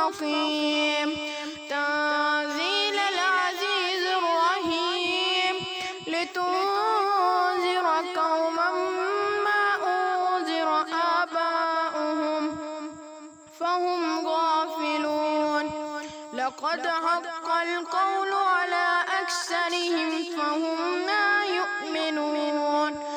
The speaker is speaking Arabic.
مستقيم تنزيل العزيز الرحيم لتنذر قوما ما أنذر آباؤهم فهم غافلون لقد حق القول على أكثرهم فهم لا يؤمنون